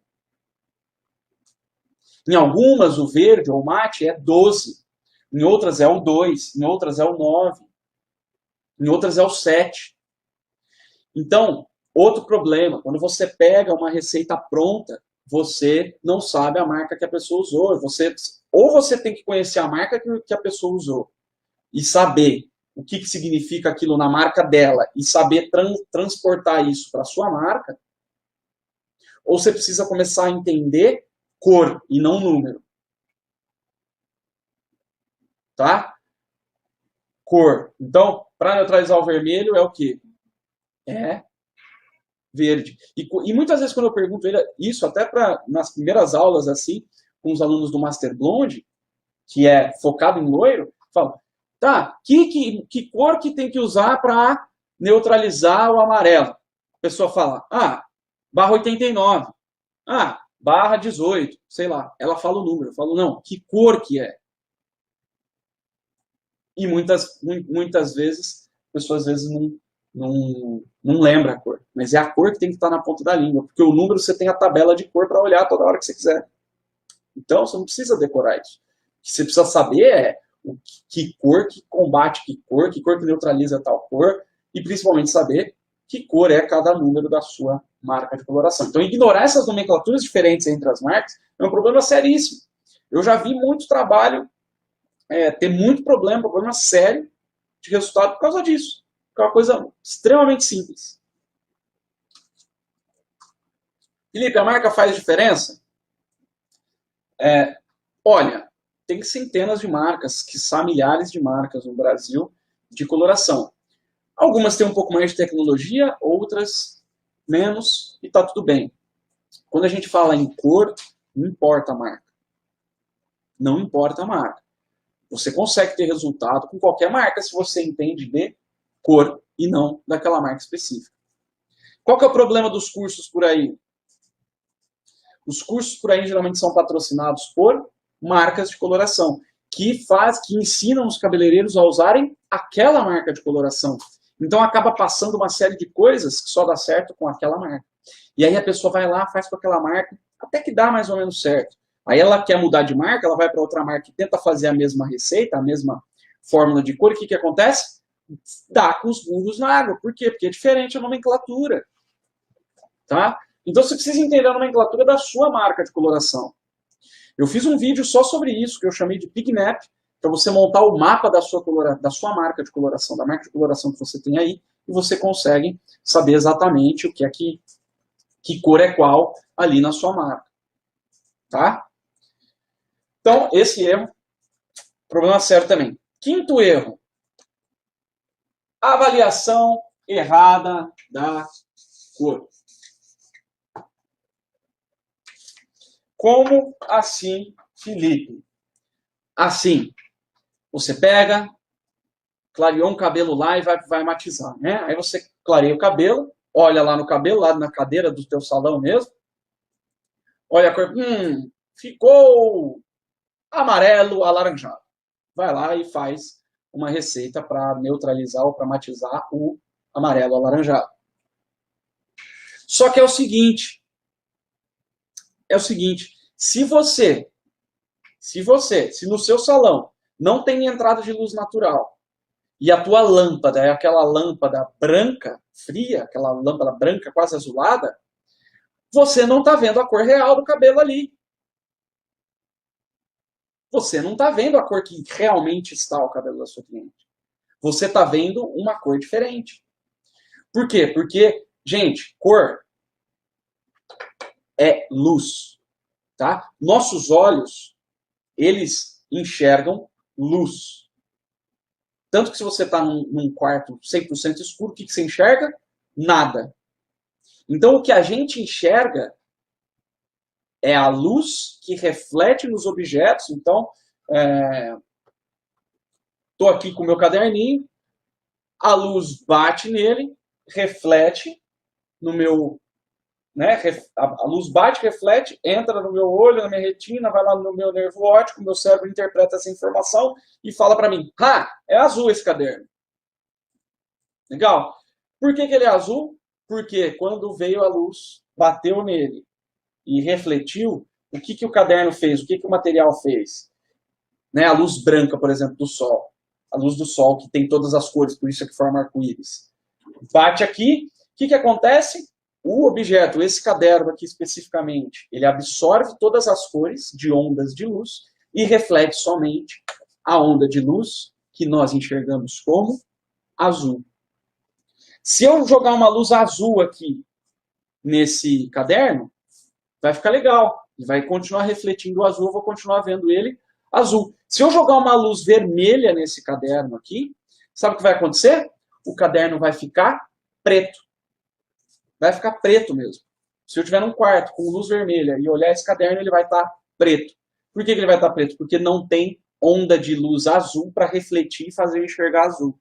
Em algumas o verde ou mate é 12, em outras é o 2, em outras é o 9, em outras é o 7. Então, outro problema, quando você pega uma receita pronta, você não sabe a marca que a pessoa usou. Ou você tem que conhecer a marca que a pessoa usou e saber o que significa aquilo na marca dela e saber transportar isso para a sua marca, ou você precisa começar a entender cor e não número. Tá? Cor. Então, para neutralizar o vermelho é o quê? É verde. E muitas vezes quando eu pergunto isso, até nas primeiras aulas assim, com os alunos do Master Blonde, que é focado em loiro, eu falo, tá, que cor que tem que usar para neutralizar o amarelo? A pessoa fala, barra 89, barra 18, sei lá. Ela fala o número, eu falo, não, que cor que é? E muitas vezes, a pessoa às vezes não lembra a cor. Mas é a cor que tem que estar na ponta da língua, porque o número você tem a tabela de cor para olhar toda hora que você quiser. Então, você não precisa decorar isso. O que você precisa saber é que cor que combate que cor que neutraliza tal cor, e principalmente saber que cor é cada número da sua marca de coloração. Então, ignorar essas nomenclaturas diferentes entre as marcas é um problema seríssimo. Eu já vi muito trabalho ter muito problema sério de resultado por causa disso. É uma coisa extremamente simples. Felipe, a marca faz diferença? Olha, tem centenas de marcas, quiçá milhares de marcas no Brasil de coloração. Algumas têm um pouco mais de tecnologia, outras menos, e tá tudo bem. Quando a gente fala em cor, não importa a marca. Não importa a marca. Você consegue ter resultado com qualquer marca se você entende de cor e não daquela marca específica. Qual que é o problema dos cursos por aí? Os cursos por aí geralmente são patrocinados por marcas de coloração, que ensinam os cabeleireiros a usarem aquela marca de coloração. Então acaba passando uma série de coisas que só dá certo com aquela marca. E aí a pessoa vai lá, faz com aquela marca, até que dá mais ou menos certo. Aí ela quer mudar de marca, ela vai para outra marca e tenta fazer a mesma receita, a mesma fórmula de cor. E o que acontece? Dá com os burros na água. Por quê? Porque é diferente a nomenclatura. Tá? Então você precisa entender a nomenclatura da sua marca de coloração. Eu fiz um vídeo só sobre isso, que eu chamei de PigMap, para você montar o mapa da sua marca de coloração, da marca de coloração que você tem aí, e você consegue saber exatamente o que é que cor é qual ali na sua marca. Tá? Então, esse erro, problema sério também. Quinto erro, avaliação errada da cor. Como assim, Felipe? Assim, você pega, clareou um cabelo lá e vai matizar, né? Aí você clareia o cabelo, olha lá no cabelo, lá na cadeira do teu salão mesmo, olha a cor, ficou amarelo alaranjado. Vai lá e faz uma receita para neutralizar ou para matizar o amarelo alaranjado. Só que é o seguinte, se no seu salão não tem entrada de luz natural e a tua lâmpada é aquela lâmpada branca, fria, aquela lâmpada branca quase azulada, você não está vendo a cor real do cabelo ali. Você não está vendo a cor que realmente está o cabelo da sua cliente. Você está vendo uma cor diferente. Por quê? Porque, gente, cor é luz. Tá? Nossos olhos, eles enxergam luz. Tanto que se você está num quarto 100% escuro, o que você enxerga? Nada. Então, o que a gente enxerga é a luz que reflete nos objetos. Então, estou aqui com o meu caderninho, a luz bate nele, reflete no meu... Né, a luz bate, reflete, entra no meu olho, na minha retina, vai lá no meu nervo óptico, meu cérebro interpreta essa informação e fala para mim, é azul esse caderno. Legal. Por que ele é azul? Porque quando veio a luz, bateu nele e refletiu, o que o caderno fez? O que o material fez? Né, a luz branca, por exemplo, do sol. A luz do sol, que tem todas as cores, por isso é que forma arco-íris. Bate aqui, o que acontece? O objeto, esse caderno aqui especificamente, ele absorve todas as cores de ondas de luz e reflete somente a onda de luz que nós enxergamos como azul. Se eu jogar uma luz azul aqui nesse caderno, vai ficar legal. Vai continuar refletindo o azul, eu vou continuar vendo ele azul. Se eu jogar uma luz vermelha nesse caderno aqui, sabe o que vai acontecer? O caderno vai ficar preto. Vai ficar preto mesmo. Se eu estiver num quarto com luz vermelha e olhar esse caderno, ele vai estar preto. Por que ele vai estar preto? Porque não tem onda de luz azul para refletir e fazer eu enxergar azul.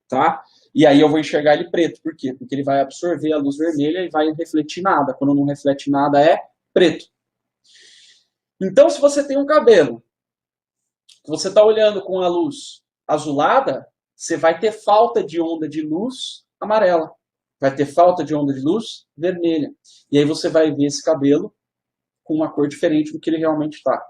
Tá? E aí eu vou enxergar ele preto. Por quê? Porque ele vai absorver a luz vermelha e vai refletir nada. Quando não reflete nada, é preto. Então, se você tem um cabelo, você está olhando com a luz azulada, você vai ter falta de onda de luz amarela. Vai ter falta de onda de luz vermelha. E aí você vai ver esse cabelo com uma cor diferente do que ele realmente está.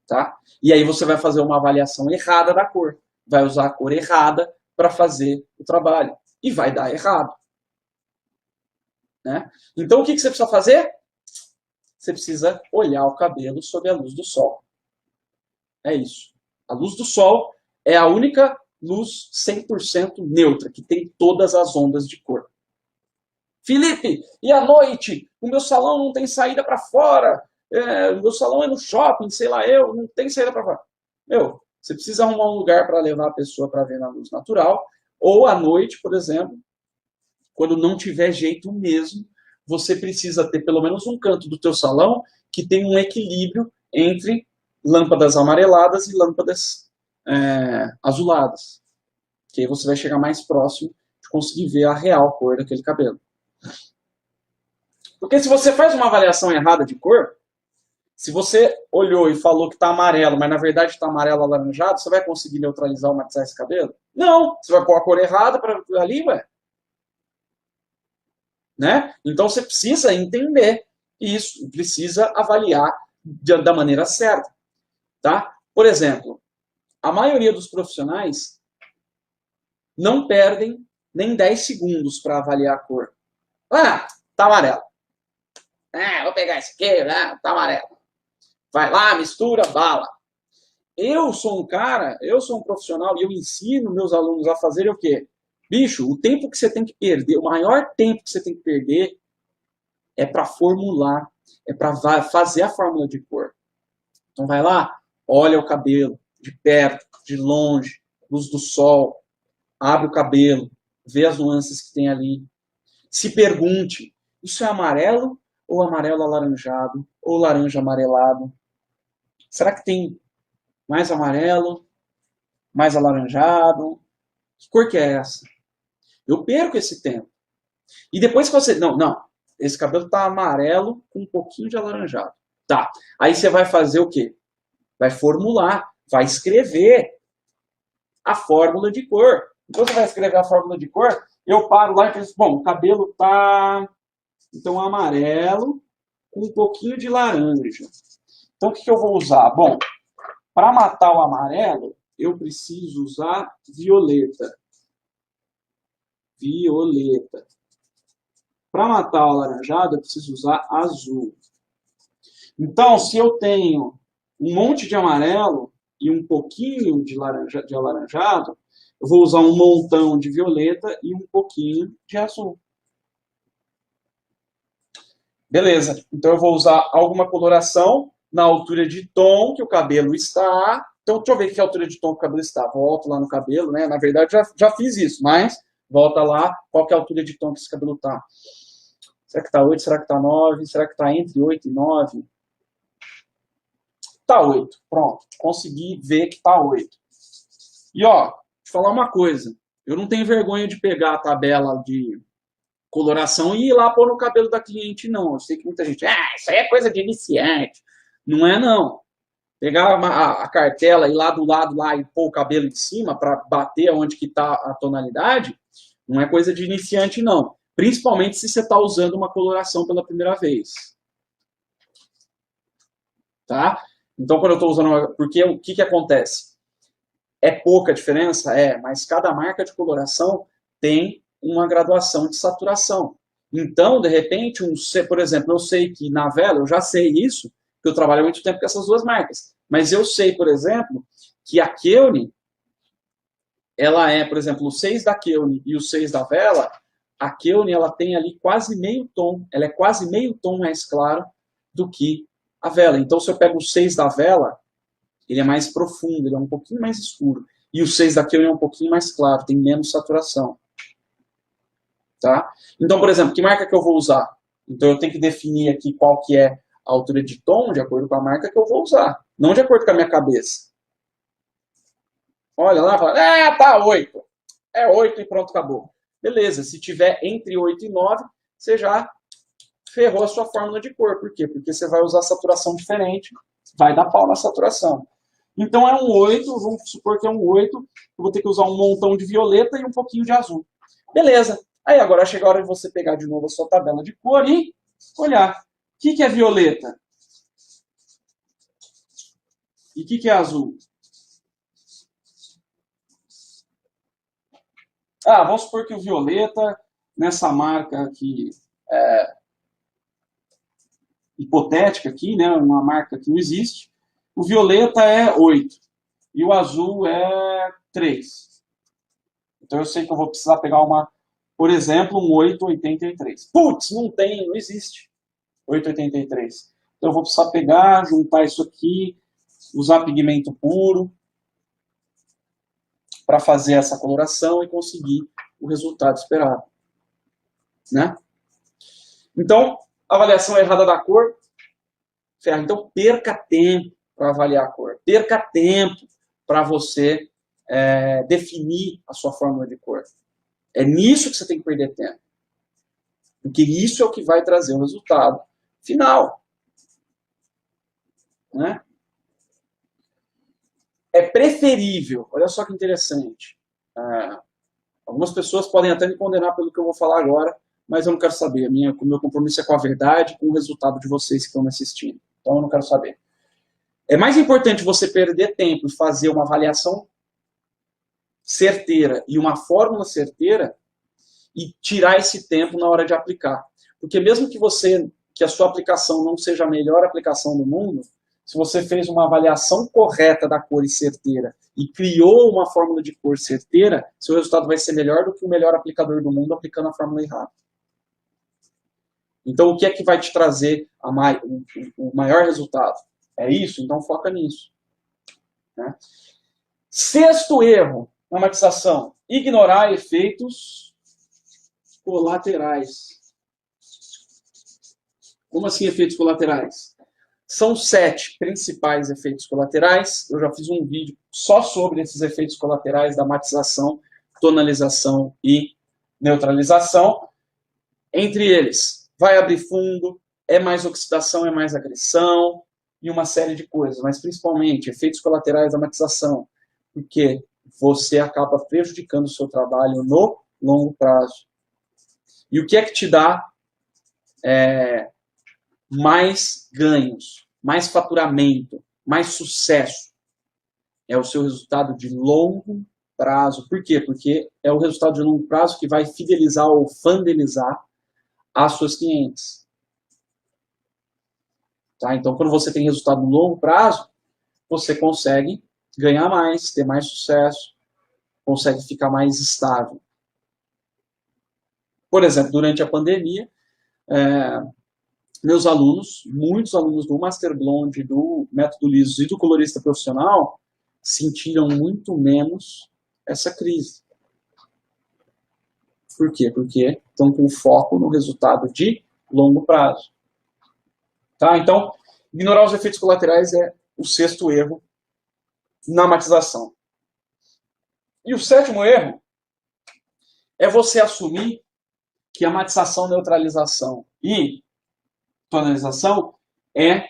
Tá? E aí você vai fazer uma avaliação errada da cor. Vai usar a cor errada para fazer o trabalho. E vai dar errado. Né? Então o que você precisa fazer? Você precisa olhar o cabelo sob a luz do sol. É isso. A luz do sol é a única luz 100% neutra, que tem todas as ondas de cor. Felipe, e à noite? O meu salão não tem saída para fora. O meu salão é no shopping, sei lá eu, não tem saída para fora. Você precisa arrumar um lugar para levar a pessoa para ver na luz natural, ou à noite, por exemplo, quando não tiver jeito mesmo, você precisa ter pelo menos um canto do teu salão que tem um equilíbrio entre lâmpadas amareladas e lâmpadas azuladas. Que aí você vai chegar mais próximo de conseguir ver a real cor daquele cabelo. Porque se você faz uma avaliação errada de cor, se você olhou e falou que está amarelo, mas na verdade está amarelo alaranjado, você vai conseguir neutralizar ou matizar esse cabelo? Não! Você vai pôr a cor errada para ali, ué. Né? Então você precisa entender isso, precisa avaliar da maneira certa. Tá? Por exemplo, a maioria dos profissionais não perdem nem 10 segundos para avaliar a cor. Tá amarelo. Vou pegar esse aqui, tá amarelo. Vai lá, mistura, bala. Eu sou um profissional e eu ensino meus alunos a fazer o quê? Bicho, o tempo que você tem que perder, o maior tempo que você tem que perder é para formular, é para fazer a fórmula de cor. Então vai lá, olha o cabelo, de perto, de longe, luz do sol, abre o cabelo, vê as nuances que tem ali. Se pergunte, isso é amarelo ou amarelo alaranjado? Ou laranja amarelado? Será que tem mais amarelo? Mais alaranjado? Que cor que é essa? Eu perco esse tempo. E depois que você... Não, esse cabelo tá amarelo com um pouquinho de alaranjado. Tá. Aí você vai fazer o quê? Vai formular, vai escrever a fórmula de cor. Então você vai escrever a fórmula de cor, eu paro lá e penso, bom, o cabelo tá então amarelo com um pouquinho de laranja. Então o que eu vou usar? Bom, para matar o amarelo, eu preciso usar violeta. Violeta. Para matar o alaranjado, eu preciso usar azul. Então, se eu tenho um monte de amarelo e um pouquinho de alaranjado, eu vou usar um montão de violeta e um pouquinho de azul. Beleza. Então eu vou usar alguma coloração na altura de tom que o cabelo está Então, deixa eu ver que altura de tom que o cabelo está. Volto lá no cabelo, né? Na verdade, já fiz isso, mas volta lá, qual que é a altura de tom que esse cabelo está. Será que está 8? Será que está 9? Será que está entre 8 e 9? Está 8. Pronto. Consegui ver que está 8. E, ó, te falar uma coisa. Eu não tenho vergonha de pegar a tabela de coloração e ir lá pôr no cabelo da cliente, não. Eu sei que muita gente, isso aí é coisa de iniciante. Não é, não. Pegar a cartela e ir lá do lado lá e pôr o cabelo em cima para bater onde que está a tonalidade, não é coisa de iniciante, não. Principalmente se você está usando uma coloração pela primeira vez. Tá? Então, quando eu estou usando... Porque o que acontece? É pouca diferença? É, mas cada marca de coloração tem uma graduação de saturação. Então, de repente, por exemplo, eu sei que na vela, eu já sei isso, porque eu trabalho há muito tempo com essas duas marcas. Mas eu sei, por exemplo, que a Keune, ela é, por exemplo, o 6 da Keune e o 6 da vela, a Keune, ela tem ali quase meio tom, ela é quase meio tom mais claro do que a vela. Então, se eu pego o 6 da vela, ele é mais profundo, ele é um pouquinho mais escuro. E o 6 da Keune é um pouquinho mais claro, tem menos saturação. Tá? Então, por exemplo, que marca que eu vou usar? Então, eu tenho que definir aqui qual que é a altura de tom, de acordo com a marca que eu vou usar. Não de acordo com a minha cabeça. Olha lá, fala, tá 8. É 8 e pronto, acabou. Beleza, se tiver entre 8 e 9, você já ferrou a sua fórmula de cor. Por quê? Porque você vai usar saturação diferente, vai dar pau na saturação. Então é um 8, vamos supor que é um 8, eu vou ter que usar um montão de violeta e um pouquinho de azul. Beleza. Aí agora chega a hora de você pegar de novo a sua tabela de cor e olhar. O que é violeta? E o que é azul? Vamos supor que o violeta, nessa marca aqui, hipotética aqui, né, uma marca que não existe, o violeta é 8 e o azul é 3. Então eu sei que eu vou precisar pegar por exemplo, um 883. Putz, não existe 883. Então eu vou precisar pegar, juntar isso aqui, usar pigmento puro para fazer essa coloração e conseguir o resultado esperado. Né? Então, avaliação errada da cor, ferra. Então, perca tempo para avaliar a cor. Perca tempo para você definir a sua fórmula de cor. É nisso que você tem que perder tempo. Porque isso é o que vai trazer o resultado final. Né? É preferível, olha só que interessante, algumas pessoas podem até me condenar pelo que eu vou falar agora, mas eu não quero saber. O meu compromisso é com a verdade, com o resultado de vocês que estão me assistindo. Então eu não quero saber. É mais importante você perder tempo e fazer uma avaliação certeira e uma fórmula certeira e tirar esse tempo na hora de aplicar. Porque mesmo que a sua aplicação não seja a melhor aplicação do mundo, se você fez uma avaliação correta da cor e certeira e criou uma fórmula de cor certeira, seu resultado vai ser melhor do que o melhor aplicador do mundo aplicando a fórmula errada. Então, o que é que vai te trazer o maior resultado? É isso? Então, foca nisso. Né? Sexto erro na matização: ignorar efeitos colaterais. Como assim efeitos colaterais? São 7 principais efeitos colaterais. Eu já fiz um vídeo só sobre esses efeitos colaterais da matização, tonalização e neutralização. Entre eles, vai abrir fundo, é mais oxidação, é mais agressão e uma série de coisas, mas principalmente efeitos colaterais da matização, porque você acaba prejudicando o seu trabalho no longo prazo. E o que é que te dá mais ganhos, mais faturamento, mais sucesso? É o seu resultado de longo prazo. Por quê? Porque é o resultado de longo prazo que vai fidelizar ou fidelizar as suas clientes. Tá? Então, quando você tem resultado no longo prazo, você consegue ganhar mais, ter mais sucesso, consegue ficar mais estável. Por exemplo, durante a pandemia, meus alunos, muitos alunos do Master Blonde, do Método Liso e do Colorista Profissional, sentiram muito menos essa crise. Por quê? Porque estão com foco no resultado de longo prazo. Tá? Então, ignorar os efeitos colaterais é o 6º erro na matização. E o 7º erro é você assumir que a matização, neutralização e tonalização é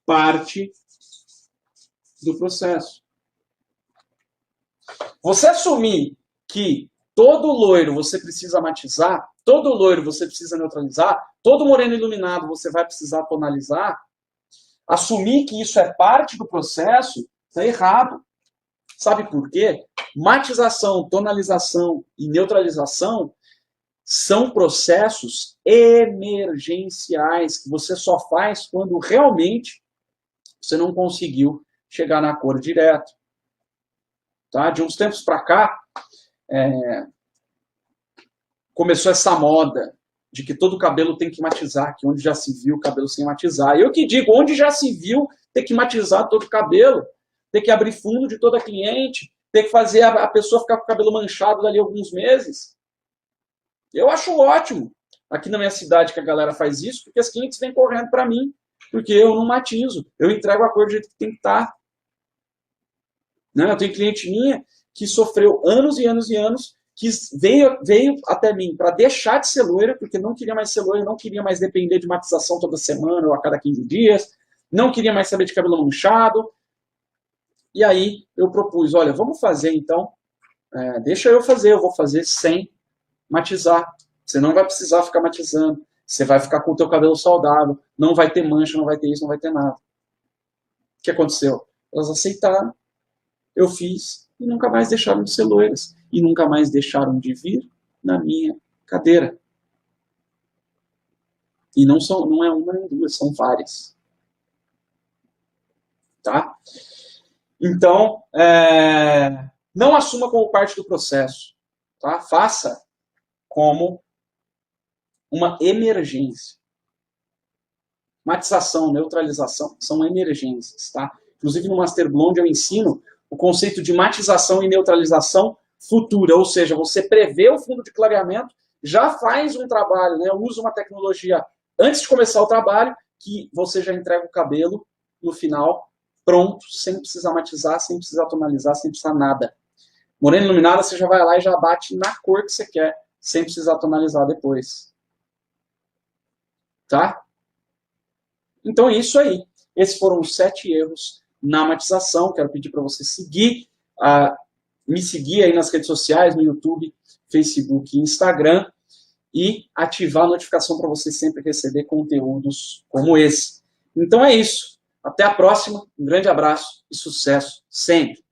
parte do processo. Você assumir que todo loiro você precisa matizar, todo loiro você precisa neutralizar, todo moreno iluminado você vai precisar tonalizar, assumir que isso é parte do processo, está errado. Sabe por quê? Matização, tonalização e neutralização são processos emergenciais que você só faz quando realmente você não conseguiu chegar na cor direto. Tá? De uns tempos para cá, começou essa moda de que todo cabelo tem que matizar, que onde já se viu cabelo sem matizar. Eu que digo, onde já se viu ter que matizar todo o cabelo, ter que abrir fundo de toda cliente, ter que fazer a pessoa ficar com o cabelo manchado dali alguns meses. Eu acho ótimo aqui na minha cidade que a galera faz isso, porque as clientes vêm correndo para mim, porque eu não matizo, eu entrego a cor do jeito que tem que estar. Né? Eu tenho cliente minha que sofreu anos e anos e anos, que veio até mim para deixar de ser loira, porque não queria mais ser loira, não queria mais depender de matização toda semana ou a cada 15 dias, não queria mais saber de cabelo manchado. E aí eu propus, olha, vamos fazer então, deixa eu fazer, eu vou fazer sem matizar. Você não vai precisar ficar matizando, você vai ficar com o teu cabelo saudável, não vai ter mancha, não vai ter isso, não vai ter nada. O que aconteceu? Elas aceitaram, eu fiz e nunca mais deixaram de ser loiras. E nunca mais deixaram de vir na minha cadeira. E não é uma nem duas, são várias. Tá? Então, não assuma como parte do processo. Tá? Faça como uma emergência. Matização, neutralização são emergências. Tá? Inclusive no Master Blonde eu ensino o conceito de matização e neutralização futura, ou seja, você prevê o fundo de clareamento, já faz um trabalho, né, usa uma tecnologia antes de começar o trabalho, que você já entrega o cabelo no final, pronto, sem precisar matizar, sem precisar tonalizar, sem precisar nada. Morena iluminada, você já vai lá e já bate na cor que você quer, sem precisar tonalizar depois. Tá? Então é isso aí. Esses foram os 7 erros na matização. Quero pedir para você me seguir aí nas redes sociais, no YouTube, Facebook e Instagram, e ativar a notificação para você sempre receber conteúdos como esse. Então é isso. Até a próxima. Um grande abraço e sucesso sempre.